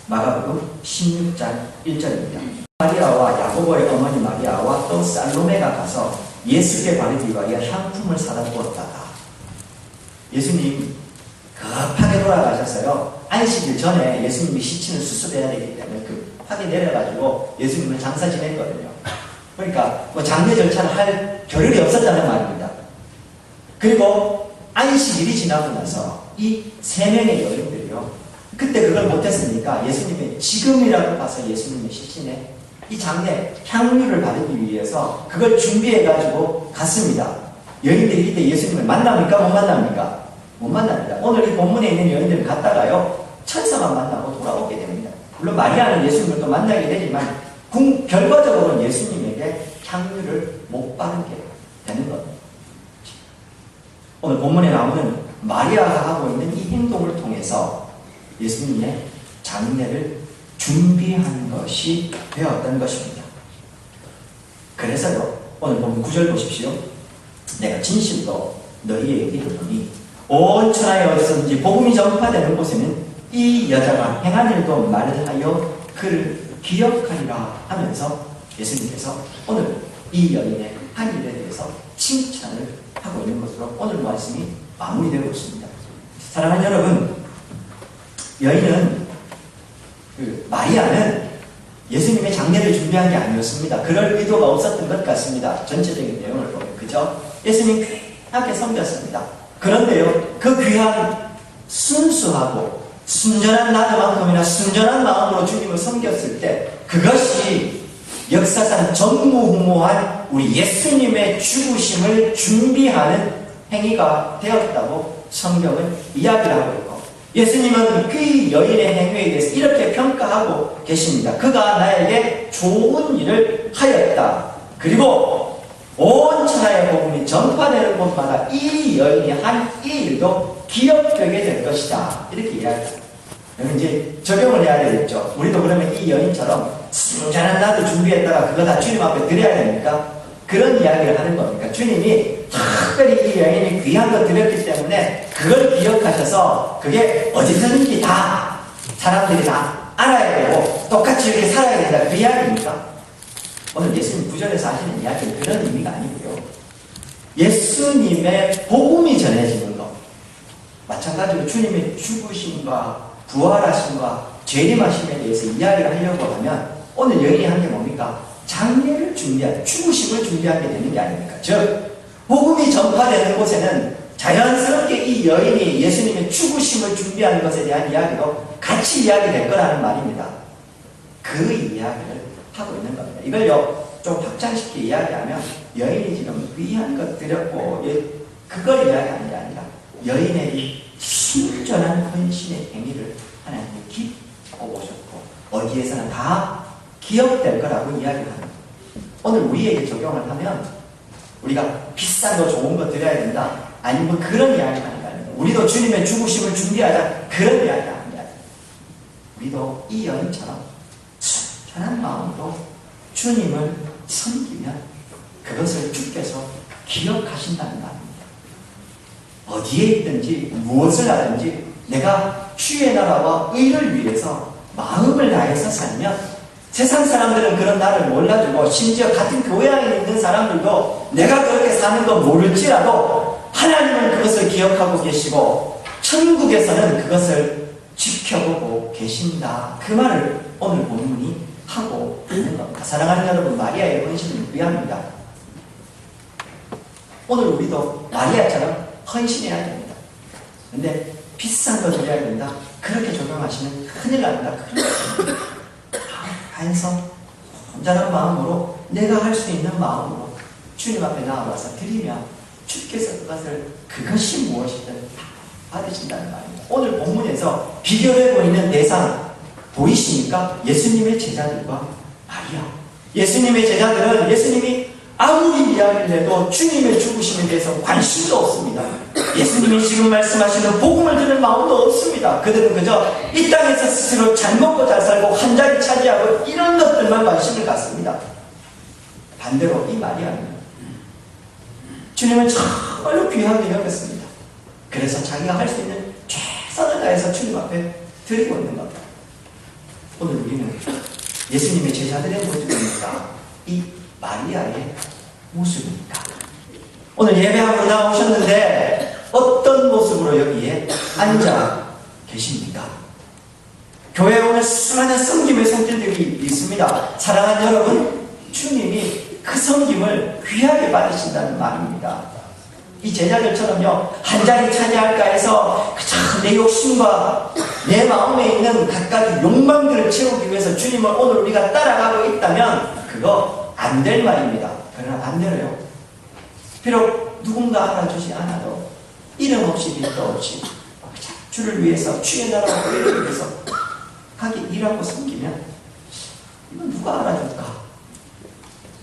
A: 마가복음 16장 1절입니다. 마리아와 야고보의 어머니 마리아와 또 살로메가 가서 예수께 바르기 위하여 향품을 사다 부었다가 예수님 급하게 돌아가셨어요. 안식일 전에 예수님이 시신을 수습해야 되기 때문에 급하게 내려가지고 예수님을 장사 지냈거든요. 그러니까 뭐 장례 절차를 할 겨를이 없었다는 말입니다. 그리고 안식일이 지나고 나서 이 세 명의 여인들이요, 그때 그걸 못했으니까 예수님의 지금이라도 봐서 예수님의 시신에 이 장례 향유를 바르기 위해서 그걸 준비해가지고 갔습니다. 여인들이 이때 예수님을 만납니까? 못 만납니까? 못 만납니다. 오늘 이 본문에 있는 여인들을 갔다가요, 천사만 만나고 돌아오게 됩니다. 물론 마리아는 예수님을 또 만나게 되지만 결과적으로는 예수님에게 향유를 못 바르게 되는 겁니다. 오늘 본문에 나오는 마리아가 하고 있는 이 행동을 통해서 예수님의 장례를 준비하는 것이 되었던 것입니다. 그래서요, 오늘 본문 9절 보십시오. 내가 진실로 너희에게 이르노니 온 천하에 어디서든지 복음이 전파되는 곳에는 이 여자가 행한 일도 말을 하여 그를 기억하리라 하면서 예수님께서 오늘 이 여인의 한 일에 대해서 칭찬을 하고 있는 것으로 오늘 말씀이 마무리되고 있습니다. 사랑하는 여러분, 여인은 마리아는 예수님의 장례를 준비한 게 아니었습니다. 그럴 의도가 없었던 것 같습니다. 전체적인 내용을 보면 그죠? 예수님 귀하게 섬겼습니다. 그런데요, 그 귀한 순수하고 순전한 나그만큼이나 순전한 마음으로 주님을 섬겼을 때 그것이 역사상 전무후무한 우리 예수님의 죽으심을 준비하는 행위가 되었다고 성경은 이야기를 하고 있고, 예수님은 그 여인의 행위에 대해서 이렇게 평가하고 계십니다. 그가 나에게 좋은 일을 하였다. 그리고 온 천하의 복음이 전파되는 곳마다 이 여인이 한 이 일도 기억되게 될 것이다. 이렇게 이야기합니다. 여기 이제 적용을 해야 되겠죠. 우리도 그러면 이 여인처럼 순전한 나도 준비했다가 그거 다 주님 앞에 드려야 됩니까? 그런 이야기를 하는 겁니까? 주님이 특별히 이 여인이 귀한 거 드렸기 때문에 그걸 기억하셔서 그게 어디서든지 다 사람들이 다 알아야 되고 똑같이 이렇게 살아야 된다. 그 이야기입니까? 오늘 예수님 구절에서 하시는 이야기는 그런 의미가 아니고요. 예수님의 복음이 전해지는 것, 마찬가지로 주님의 죽으심과 부활하심과 재림하심에 대해서 이야기를 하려고 하면 오늘 여인이 한 게 뭡니까? 장례를 준비한, 죽으심을 준비하게 되는 게 아닙니까? 즉, 복음이 전파되는 곳에는 자연스럽게 이 여인이 예수님의 죽으심을 준비하는 것에 대한 이야기도 같이 이야기될 거라는 말입니다. 그 이야기를 하고 있는 겁니다. 이걸요, 좀 확장시켜 이야기하면 여인이 지금 귀한 것 드렸고 그걸 이야기하는 게 아니라 여인의 이 순전한 헌신의 행위를 하나님이 기뻐 보셨고 어디에서는 다 기억될 거라고 이야기를 합니다. 오늘 우리에게 적용을 하면 우리가 비싼 거 좋은 거 드려야 된다, 아니면 그런 이야기가 하는 게 아닙니다. 우리도 주님의 죽으심을 준비하자, 그런 이야기가 하는 게 아닙니다. 우리도 이 여인처럼 순전한 마음으로 주님을 섬기면 그것을 주께서 기억하신다는 말입니다. 어디에 있든지 무엇을 하든지 내가 주의 나라와 의를 위해서 마음을 다해서 살면 세상 사람들은 그런 나를 몰라주고 심지어 같은 교회 안에 있는 사람들도 내가 그렇게 사는 거 모를지라도 하나님은 그것을 기억하고 계시고 천국에서는 그것을 지켜보고 계신다. 그 말을 오늘 본문이 하고 있는 겁니다. 사랑하는 여러분, 마리아의 헌신은 귀합니다. 오늘 우리도 마리아처럼 헌신해야 됩니다. 근데 비싼 거 드려야 된다, 그렇게 적용하시면 큰일 납니다. 반성, 온전한 마음으로 내가 할 수 있는 마음으로 주님 앞에 나와서 드리면 주께서 그것이 무엇이든 받으신다는 말입니다. 오늘 본문에서 비교되고 있는 대상 보이십니까? 예수님의 제자들과 마리아. 예수님의 제자들은 예수님이 아무리 이야기를 해도 주님의 죽으심에 대해서 관심도 없습니다. 예수님이 지금 말씀하시는 복음을 들을 마음도 없습니다. 그들은 그저 이 땅에서 스스로 잘 먹고 잘 살고 한 자리 차지하고 이런 것들만 관심을 갖습니다. 반대로 이 마리아는 주님을 정말로 귀하게 여겼습니다. 그래서 자기가 할 수 있는 최선을 다해서 주님 앞에 드리고 있는 겁니다. 오늘 우리는 예수님의 제자들의 모습입니까? 이 마리아의 모습입니까? 오늘 예배하고 나오셨는데 어떤 모습으로 여기에 앉아 계십니까? 교회에 오늘 수많은 섬김의 손길들이 있습니다. 사랑하는 여러분, 주님이 그 섬김을 귀하게 받으신다는 말입니다. 이 제자들처럼요, 한 자리 차지할까 해서 그저 내 욕심과 내 마음에 있는 갖가지 욕망들을 채우기 위해서 주님을 오늘 우리가 따라가고 있다면 그거 안 될 말입니다. 그러나 안 되래요. 비록 누군가 알아주지 않아도 이름 없이 빛도 없이 주를 위해서 주의 나라와 의를 위해서 가기 일하고 섬기면 이건 누가 알아줄까?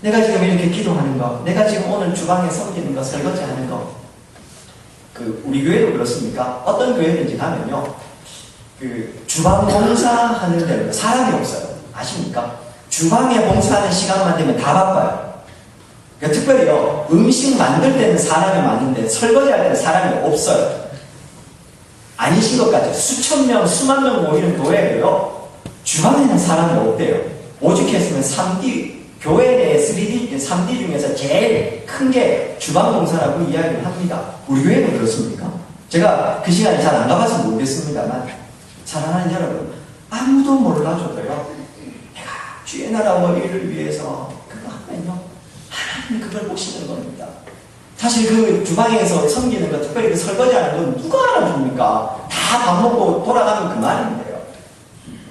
A: 내가 지금 이렇게 기도하는 거, 내가 지금 오늘 주방에 섬기는 거, 설거지 하는 거, 우리 교회도 그렇습니까? 어떤 교회든지 가면요, 주방 봉사하는 데는 사람이 없어요. 아십니까? 주방에 봉사하는 시간만 되면 다 바빠요. 그러니까 특별히요, 음식 만들 때는 사람이 많은데 설거지 할 때는 사람이 없어요. 아니신 것 같아요. 수천 명, 수만 명 모이는 교회에요, 주방에는 사람이 없대요. 오죽했으면 3D, 교회 내 3D 중에서 제일 큰 게 주방봉사라고 이야기를 합니다. 우리 교회는 그렇습니까? 제가 그 시간에 잘 안 가봐서 모르겠습니다만, 사랑하는 여러분, 아무도 몰라줘도요, 내가 주의 나라와 일을 위해서 그거 하면요, 하나님이 그걸 보시는 겁니다. 사실 그 주방에서 섬기는 거, 특별히 그 설거지하는 건 누가 알아줍니까? 다 밥 먹고 돌아가면 그만인데요.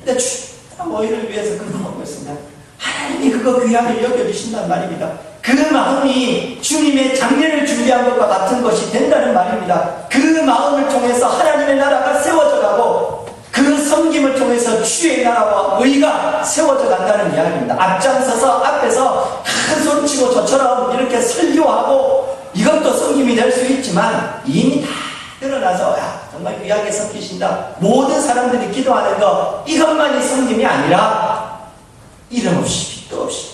A: 근데 주의 나라와 일을 위해서 그거 하고 있으면 하나님이 그거 귀하게 여겨주신단 말입니다. 그 마음이 주님의 장례를 준비한 것과 같은 것이 된다는 말입니다. 그 마음을 통해서 하나님의 나라가 세워져 가고 그 섬김을 통해서 주의 나라와 의가 세워져 간다는 이야기입니다. 앞장서서 앞에서 큰 소리치고 저처럼 이렇게 설교하고 이것도 섬김이 될 수 있지만 이미 다 드러나서 정말 귀하게 섬기신다, 모든 사람들이 기도하는 거, 이것만이 섬김이 아니라 이름 없이 빛도 없이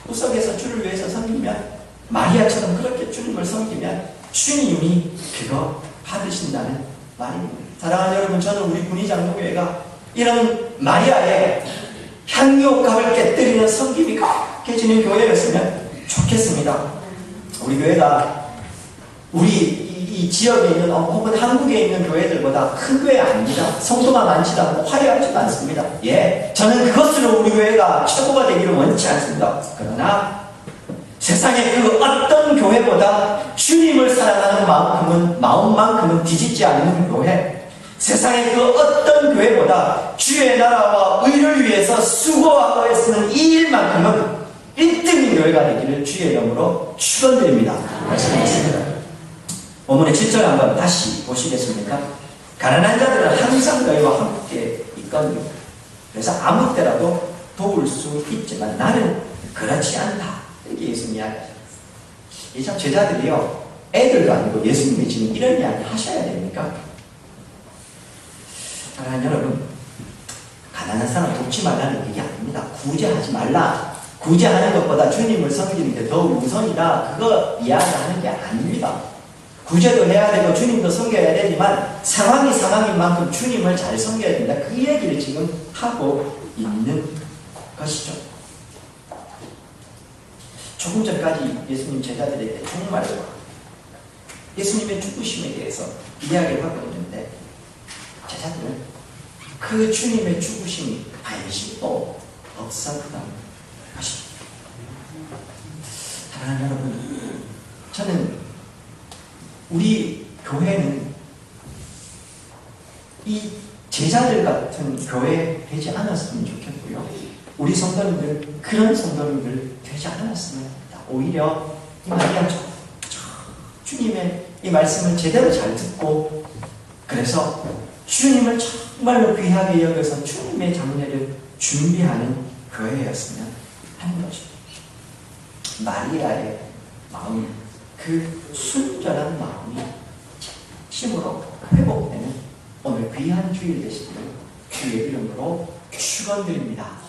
A: 구석에서 주를 위해서 섬기면, 마리아처럼 그렇게 주님을 섬기면 주님이 그거 받으신다는 말입니다. 사랑하는 여러분, 저는 우리 군의장로교회가 이런 마리아의 향유옥합을 깨뜨리는 섬김이 강해지는 교회였으면 좋겠습니다. 우리 교회가 이 지역에 있는 혹은 한국에 있는 교회들보다 큰 교회 아닙니다. 성도가 많지도 않고 화려하지도 않습니다. 저는 그것으로 우리 교회가 최고가 되기를 원치 않습니다. 그러나 세상의 그 어떤 교회보다 주님을 사랑하는 마음만큼은 뒤집지 않는 교회, 세상의 그 어떤 교회보다 주의 나라와 의를 위해서 수고하고 애쓰는 이 일만큼은 1등인 교회가 되기를 주의 이름으로 축원드립니다. 말씀하겠습니다. 본문의 7절 한번 다시 보시겠습니까? 가난한 자들은 항상 너희와 함께 있거든요. 그래서 아무 때라도 도울 수 있지만 나는 그렇지 않다. 이렇게 예수님이 이야기하셨어요. 이 참 제자들이요, 애들도 아니고 예수님이 지금 이런 이야기 하셔야 됩니까? 사랑하는 여러분, 가난한 사람 돕지 말라는 얘기 아닙니다. 구제하지 말라. 구제하는 것보다 주님을 섬기는 게 더 우선이다. 그거 이야기하는 게 아닙니다. 구제도 해야 되고 주님도 섬겨야 되지만 상황인 만큼 주님을 잘 섬겨야 된다. 그 얘기를 지금 하고 있는 것이죠. 조금 전까지 예수님 제자들에게 정말 예수님의 죽으심에 대해서 이야기를 하고 있는데, 제자들은 그 주님의 죽으심이 관심도 없었던 것입니다. 사랑하는 여러분, 저는 우리 교회는 이 제자들 같은 교회 되지 않았으면 좋겠고요. 우리 성도님들, 그런 성도님들 되지 않았으면 합니다. 오히려 이 마리아처럼 주님의 이 말씀을 제대로 잘 듣고, 그래서 주님을 정말로 귀하게 여겨서 주님의 장례를 준비하는 교회였으면 하는 것입니다. 마리아의 마음, 그 순전한 마음이 힘으로 회복되는 오늘 귀한 주일 되시기를 주의 이름으로 축원드립니다.